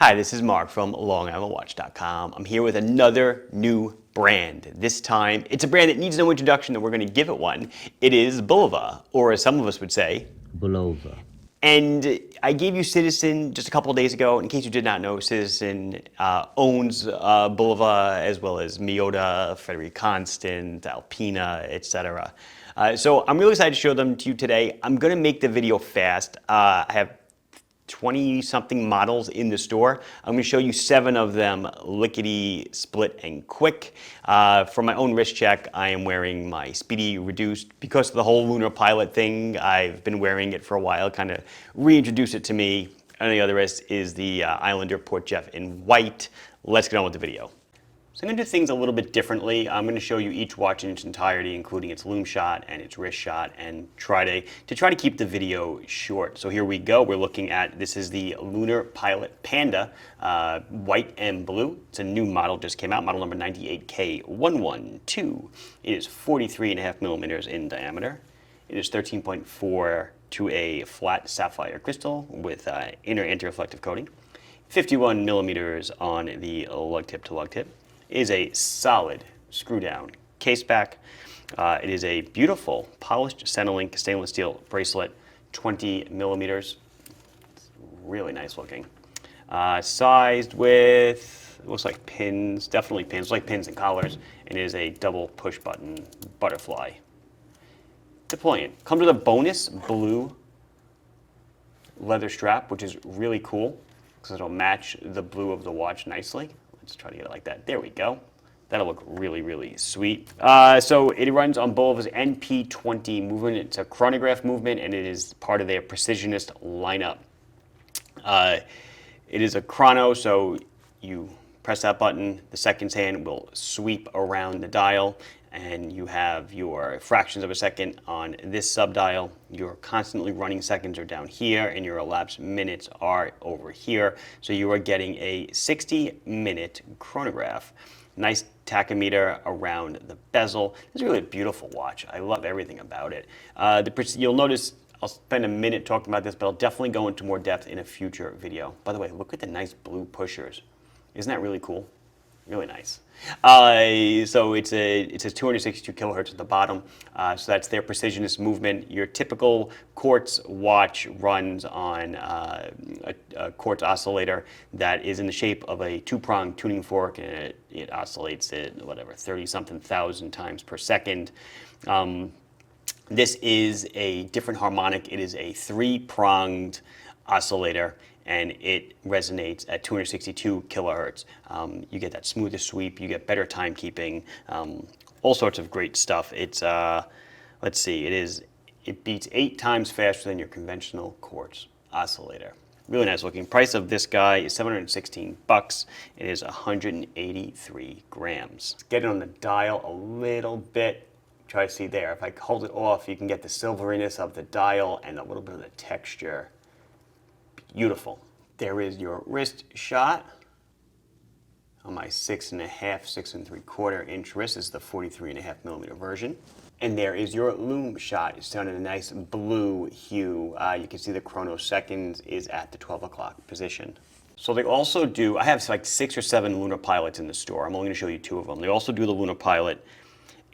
Hi, this is Mark from LongIslandWatch.com. I'm here with another new brand. This time, it's a brand that needs no introduction, and we're going to give it one. It is Bulova, or as some of us would say, Bulova. And I gave you Citizen just a couple of days ago. In case you did not know, Citizen owns Bulova as well as Miyota, Frederic Constant, Alpina, etc. So I'm really excited to show them to you today. I'm going to make the video fast. I have 20-something models in the store. I'm going to show you 7 of them lickety split and quick. For my own wrist check, I am wearing my Speedy Reduced. Because of the whole Lunar Pilot thing, I've been wearing it for a while, kind of reintroduced it to me. And the other wrist is the Islander Port Jeff in white. Let's get on with the video. So I'm going to do things a little bit differently. I'm going to show you each watch in its entirety, including its loom shot and its wrist shot, and try to keep the video short. So here we go. We're looking at, this is the Lunar Pilot Panda, white and blue. It's a new model, just came out, model number 98K112. It is 43.5 millimeters in diameter. It is 13.4 to a flat sapphire crystal with inner anti-reflective coating. 51 millimeters on the lug tip to lug tip. Is a solid screw down case back. It is a beautiful polished Centerlink stainless steel bracelet, 20 millimeters. It's really nice looking. Sized with, looks like pins, definitely pins, like pins and collars, and it is a double push button butterfly. Deployant. Comes with a bonus blue leather strap, which is really cool because it'll match the blue of the watch nicely. Let's try to get it like that. There we go. That'll look really, really sweet. So it runs on Bulova's NP20 movement. It's a chronograph movement, and it is part of their Precisionist lineup. It is a chrono, so you press that button, the seconds hand will sweep around the dial, and you have your fractions of a second on this subdial. Your constantly running seconds are down here, and your elapsed minutes are over here. So you are getting a 60-minute chronograph. Nice tachometer around the bezel. It's really a beautiful watch. I love everything about it. You'll notice I'll spend a minute talking about this, but I'll definitely go into more depth in a future video. By the way, look at the nice blue pushers. Isn't that really cool? Really nice. So it says 262 kilohertz at the bottom. So that's their Precisionist movement. Your typical quartz watch runs on a quartz oscillator that is in the shape of a 2-pronged tuning fork, and it oscillates at whatever 30-something thousand times per second. This is a different harmonic. It is a 3-pronged oscillator, and it resonates at 262 kilohertz. You get that smoother sweep, you get better timekeeping, all sorts of great stuff. It's, let's see, it beats 8 times faster than your conventional quartz oscillator. Really nice looking. Price of this guy is $716. It is 183 grams. Let's get it on the dial a little bit. Try to see there. If I hold it off, you can get the silveriness of the dial and a little bit of the texture. Beautiful. There is your wrist shot on my 6.5, 6 3/4 inch wrist. This is the 43.5 millimeter version. And there is your loom shot. It's done in a nice blue hue. You can see the chrono seconds is at the 12 o'clock position. So they also do, I have like 6 or 7 Lunar Pilots in the store. I'm only going to show you 2 of them. They also do the Lunar Pilot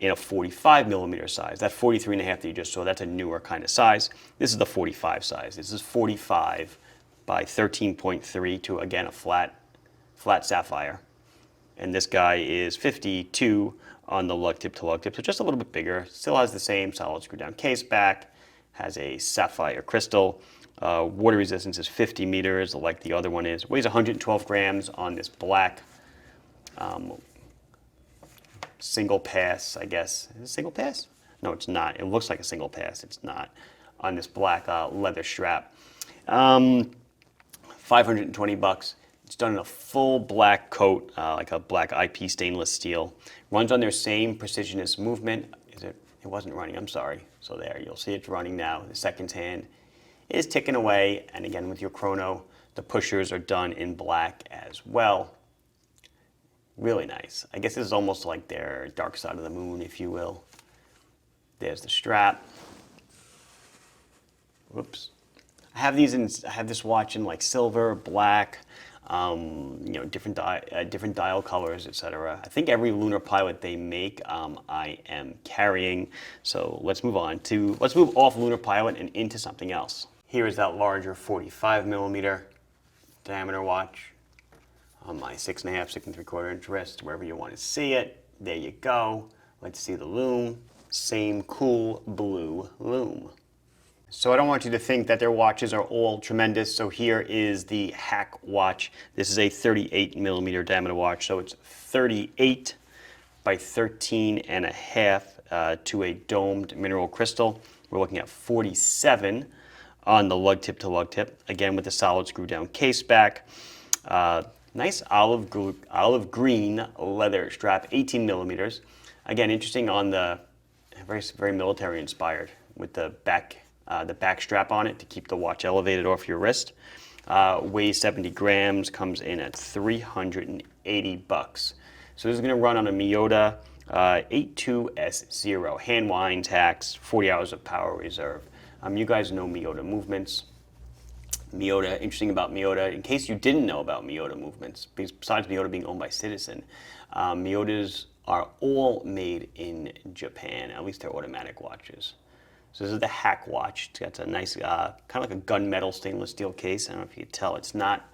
in a 45 millimeter size. That 43.5 that you just saw, that's a newer kind of size. This is the 45 size. This is 45 by 13.3 to, again, a flat sapphire. And this guy is 52 on the lug tip to lug tip, so just a little bit bigger. Still has the same solid screw down case back, has a sapphire crystal. Water resistance is 50 meters, like the other one is. Weighs 112 grams on this black single pass, I guess. Is it single pass? No, it's not. It looks like a single pass. It's not. On this black leather strap. $520. It's done in a full black coat, like a black IP stainless steel. Runs on their same Precisionist movement. It wasn't running, I'm sorry. So there, you'll see it's running now. The seconds hand is ticking away. And again, with your chrono, the pushers are done in black as well. Really nice. I guess this is almost like their dark side of the moon, if you will. There's the strap. Whoops. I have this watch in like silver, black, different dial colors, etc. I think every Lunar Pilot they make, I am carrying. So let's move off Lunar Pilot and into something else. Here is that larger 45 millimeter diameter watch on my 6.5, 6 3/4 inch wrist, wherever you want to see it. There you go. Let's see the lume. Same cool blue lume. So I don't want you to think that their watches are all tremendous. So here is the Hack watch. This is a 38 millimeter diameter watch. So it's 38 by 13.5 to a domed mineral crystal. We're looking at 47 on the lug tip to lug tip. Again, with the solid screw down case back. Nice olive green leather strap, 18 millimeters. Again, interesting on the very military inspired with the back strap on it to keep the watch elevated off your wrist. Weighs 70 grams, comes in at $380. So this is going to run on a Miyota 82S0, hand wind tacks, 40 hours of power reserve. You guys know Miyota movements. Miyota, interesting about Miyota, in case you didn't know about Miyota movements, besides Miyota being owned by Citizen, Miyotas are all made in Japan, at least their automatic watches. So this is the Hack watch. It's got a nice, kind of like a gunmetal stainless steel case. I don't know if you can tell. It's not,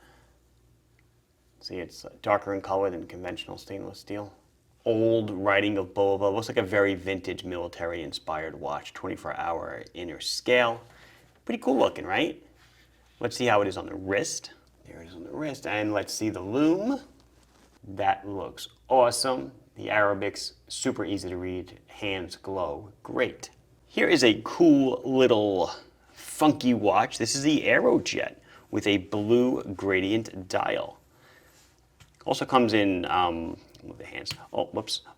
see, it's darker in color than conventional stainless steel. Old writing of Bulova. Looks like a very vintage military inspired watch. 24-hour inner scale. Pretty cool looking, right? Let's see how it is on the wrist. There it is on the wrist. And let's see the lume. That looks awesome. The Arabics, super easy to read. Hands glow. Great. Here is a cool little funky watch. This is the Aerojet with a blue gradient dial. Also comes in,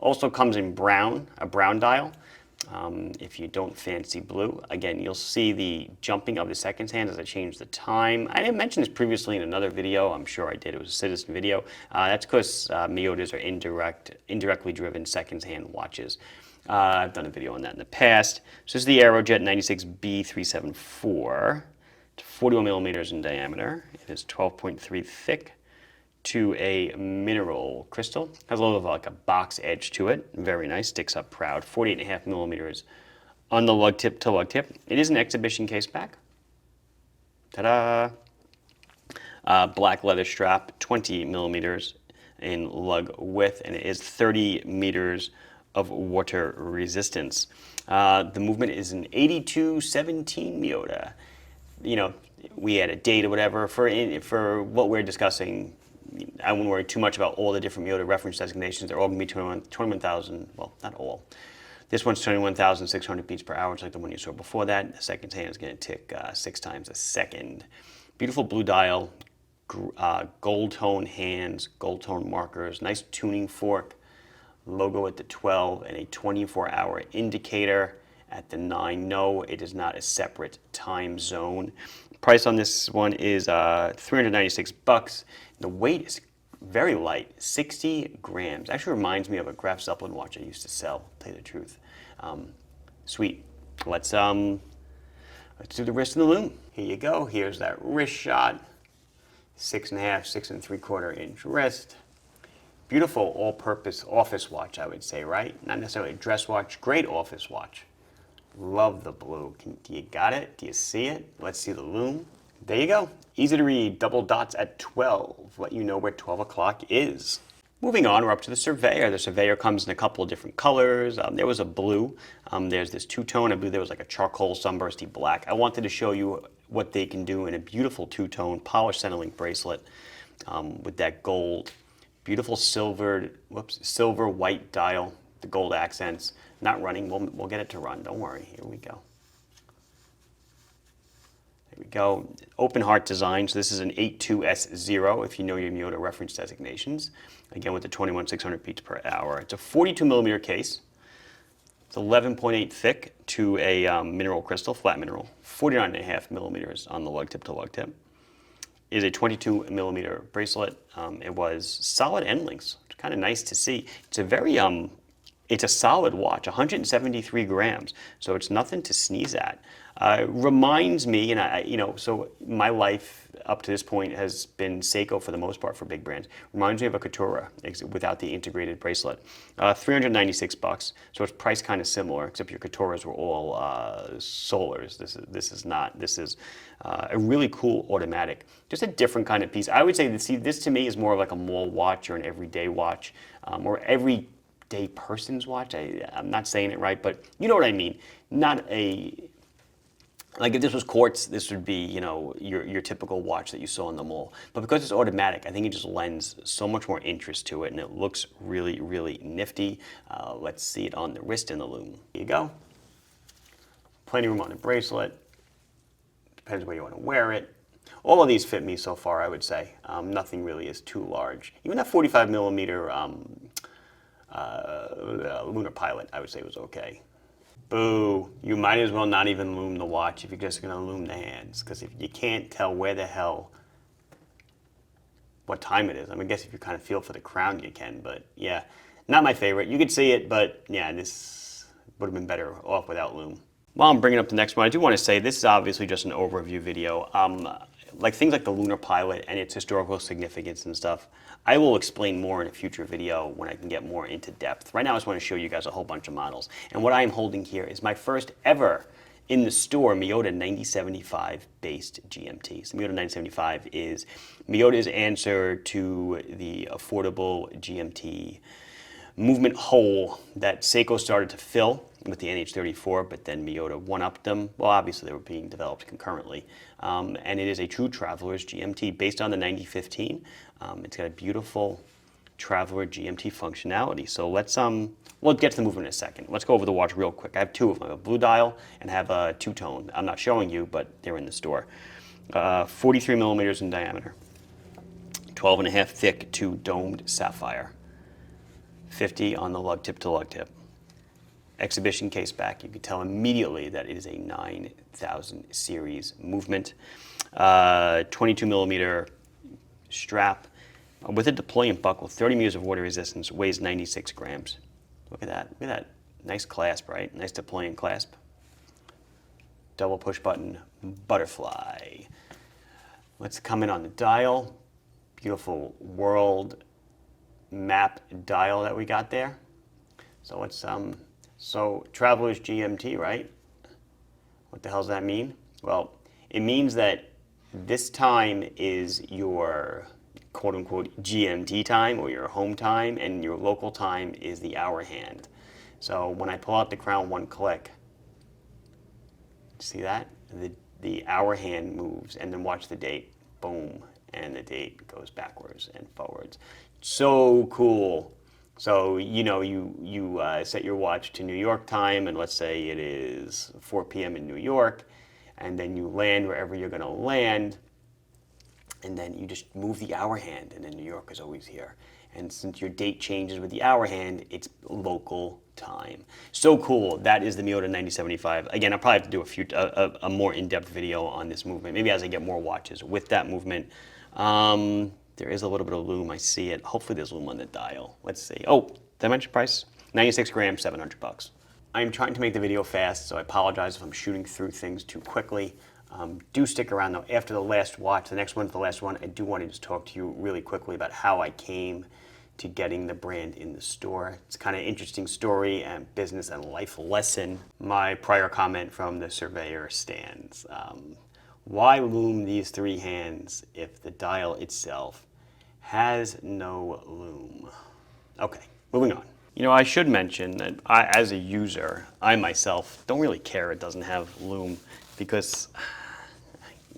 Also comes in brown, a brown dial. If you don't fancy blue, again, you'll see the jumping of the seconds hand as I change the time. I didn't mention this previously in another video. I'm sure I did. It was a Citizen video. That's because Miyotas are indirectly driven seconds hand watches. I've done a video on that in the past. So this is the Aerojet 96B374. It's 41 millimeters in diameter. It is 12.3 thick to a mineral crystal. Has a little of like a box edge to it. Very nice, sticks up proud. 48.5 millimeters on the lug tip to lug tip. It is an exhibition case back. Ta-da! Black leather strap, 20 millimeters in lug width, and it is 30 meters of water resistance. The movement is an 8217 Miyota. You know, we had a date or whatever. For what we're discussing, I wouldn't worry too much about all the different Miyota reference designations. They're all going to be 21,000, well, not all. This one's 21,600 beats per hour, just like the one you saw before that. The second hand is going to tick 6 times a second. Beautiful blue dial, gold tone hands, gold tone markers, nice tuning fork, logo at the 12, and a 24-hour indicator at the 9. No, it is not a separate time zone. Price on this one is $396. The weight is very light, 60 grams. Actually reminds me of a Graf Zeppelin watch I used to sell, to tell you the truth. Sweet. Let's do the wrist and the lume. Here you go. Here's that wrist shot. 6.5, 6 3/4 inch wrist. Beautiful all-purpose office watch, I would say, right? Not necessarily a dress watch, great office watch. Love the blue. Do you got it? Do you see it? Let's see the lume. There you go. Easy to read, double dots at 12. Let you know where 12 o'clock is. Moving on, we're up to the Surveyor. The Surveyor comes in a couple of different colors. There was a blue. There's this two-tone. I believe there was like a charcoal sunbursty black. I wanted to show you what they can do in a beautiful two-tone polished Centerlink bracelet with that gold. Beautiful silver white dial, the gold accents. Not running, we'll get it to run, don't worry. Here we go. There we go. Open heart design, so this is an 82S0 if you know your Miyota reference designations. Again with the 21,600 beats per hour. It's a 42 millimeter case. It's 11.8 thick to a mineral crystal, flat mineral. 49.5 millimeters on the lug tip to lug tip. It is a 22 millimeter bracelet. It was solid end links. It's kind of nice to see. It's a very It's a solid watch, 173 grams, so it's nothing to sneeze at. Reminds me, and so my life up to this point has been Seiko for the most part for big brands. Reminds me of a Katura without the integrated bracelet. 396 bucks, so it's priced kind of similar, except your Katuras were all solars. This is not. This is a really cool automatic. Just a different kind of piece. I would say this to me is more of like a mall watch or an everyday watch, or everyday person's watch. I'm not saying it right, but you know what I mean. Not a, like if this was quartz, this would be, your typical watch that you saw in the mall. But because it's automatic, I think it just lends so much more interest to it, and it looks really, really nifty. Let's see it on the wrist and the lume. Here you go. Plenty of room on the bracelet. Depends where you want to wear it. All of these fit me so far, I would say. Nothing really is too large. Even that 45 millimeter Lunar Pilot, I would say, was okay. Boo, you might as well not even lume the watch if you're just gonna lume the hands, because if you can't tell where the hell, what time it is. I mean, I guess if you kind of feel for the crown you can, but yeah, not my favorite. You could see it, but yeah, this would have been better off without lume. While I'm bringing up the next one, I do want to say this is obviously just an overview video. Like things like the Lunar Pilot and its historical significance and stuff, I will explain more in a future video when I can get more into depth. Right now I just want to show you guys a whole bunch of models. And what I am holding here is my first ever in the store Miyota 9075 based GMT. So Miyota 9075 is Miyota's answer to the affordable GMT movement hole that Seiko started to fill with the NH34, but then Miyota one-upped them. Well, obviously they were being developed concurrently. And it is a true traveler's GMT based on the 9015. It's got a beautiful traveler GMT functionality. So we'll get to the movement in a second. Let's go over the watch real quick. I have two of them, a blue dial and have a two-tone. I'm not showing you, but they're in the store. 43 millimeters in diameter, 12 and a half thick to domed sapphire, 50 on the lug tip to lug tip. Exhibition case back, you can tell immediately that it is a 9000 series movement. 22 millimeter strap with a deployment buckle, 30 meters of water resistance, weighs 96 grams. Look at that, look at that. Nice clasp, right? Nice deploying clasp. Double push button, butterfly. Let's come in on the dial. Beautiful world map dial that we got there. So let's so traveler's GMT, right? What the hell does that mean? Well, it means that this time is your quote unquote GMT time or your home time, and your local time is the hour hand. So when I pull out the crown one click, see that? The hour hand moves, and then watch the date, boom, and the date goes backwards and forwards. So cool. So, you set your watch to New York time, and let's say it is 4 p.m. in New York, and then you land wherever you're going to land, and then you just move the hour hand, and then New York is always here. And since your date changes with the hour hand, it's local time. So cool. That is the Miyota 9075. Again, I'll probably have to do a more in-depth video on this movement, maybe as I get more watches with that movement. There is a little bit of lume, I see it. Hopefully there's lume on the dial. Let's see. Oh, did I mention price? 96 grams, 700 bucks. I'm trying to make the video fast, so I apologize if I'm shooting through things too quickly. Do stick around though. After the last watch, the next one's the last one, I do want to just talk to you really quickly about how I came to getting the brand in the store. It's kind of interesting story and business and life lesson. My prior comment from the Surveyor stands. Why lume these three hands if the dial itself has no lume? Okay, moving on. I should mention that as a user, I myself don't really care it doesn't have lume, because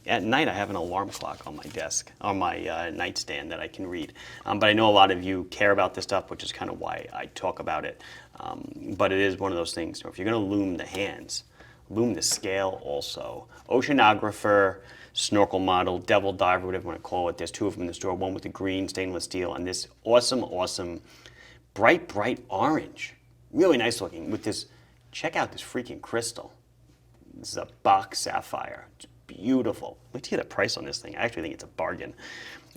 at night I have an alarm clock on my desk, on my nightstand that I can read. But I know a lot of you care about this stuff, which is kind of why I talk about it. But it is one of those things, if you're going to lume the hands, lume the scale also. Oceanographer, snorkel model, devil diver, whatever you want to call it. There's two of them in the store, one with the green stainless steel and this awesome, bright orange. Really nice looking with this, check out this freaking crystal. This is a box sapphire. It's beautiful. Let's get the price on this thing. I actually think it's a bargain.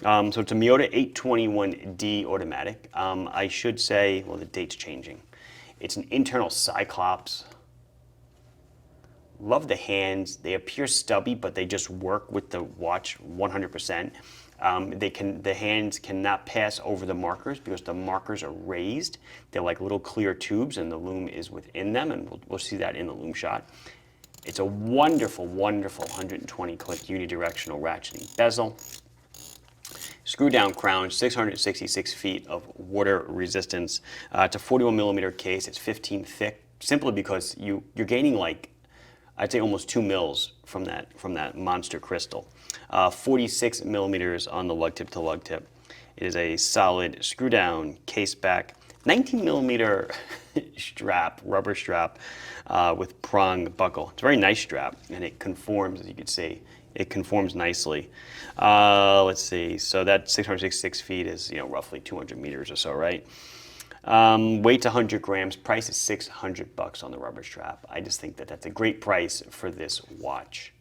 So it's a Miyota 821D automatic. I should say, well, the date's changing. It's an internal Cyclops. Love the hands. They appear stubby, but they just work with the watch 100%. The hands cannot pass over the markers because the markers are raised. They're like little clear tubes, and the loom is within them, and we'll see that in the loom shot. It's a wonderful, wonderful 120-click unidirectional ratcheting bezel. Screw down crown, 666 feet of water resistance. It's a 41 millimeter case. It's 15 thick, simply because you're gaining, like, I'd say almost 2 mils from that monster crystal. 46 millimeters on the lug tip to lug tip. It is a solid screw down case back, 19 millimeter strap, rubber strap with prong buckle. It's a very nice strap, and it conforms, as you can see. It conforms nicely. Let's see, so that 666 feet is, roughly 200 meters or so, right? Weight 100 grams, price is $600 on the rubber strap. I just think that that's a great price for this watch.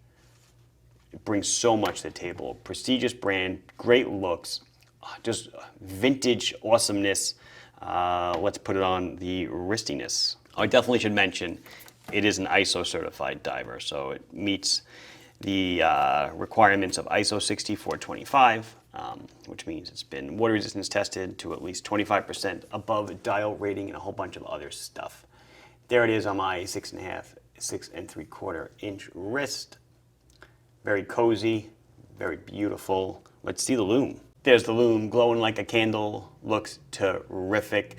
It brings so much to the table. Prestigious brand, great looks, just vintage awesomeness. Let's put it on the wristiness. I definitely should mention it is an ISO certified diver, so it meets the requirements of ISO 6425, which means it's been water resistance tested to at least 25% above dial rating and a whole bunch of other stuff. There it is on my 6 3/4 inch wrist. Very cozy, very beautiful. Let's see the loom. There's the loom glowing like a candle. Looks terrific.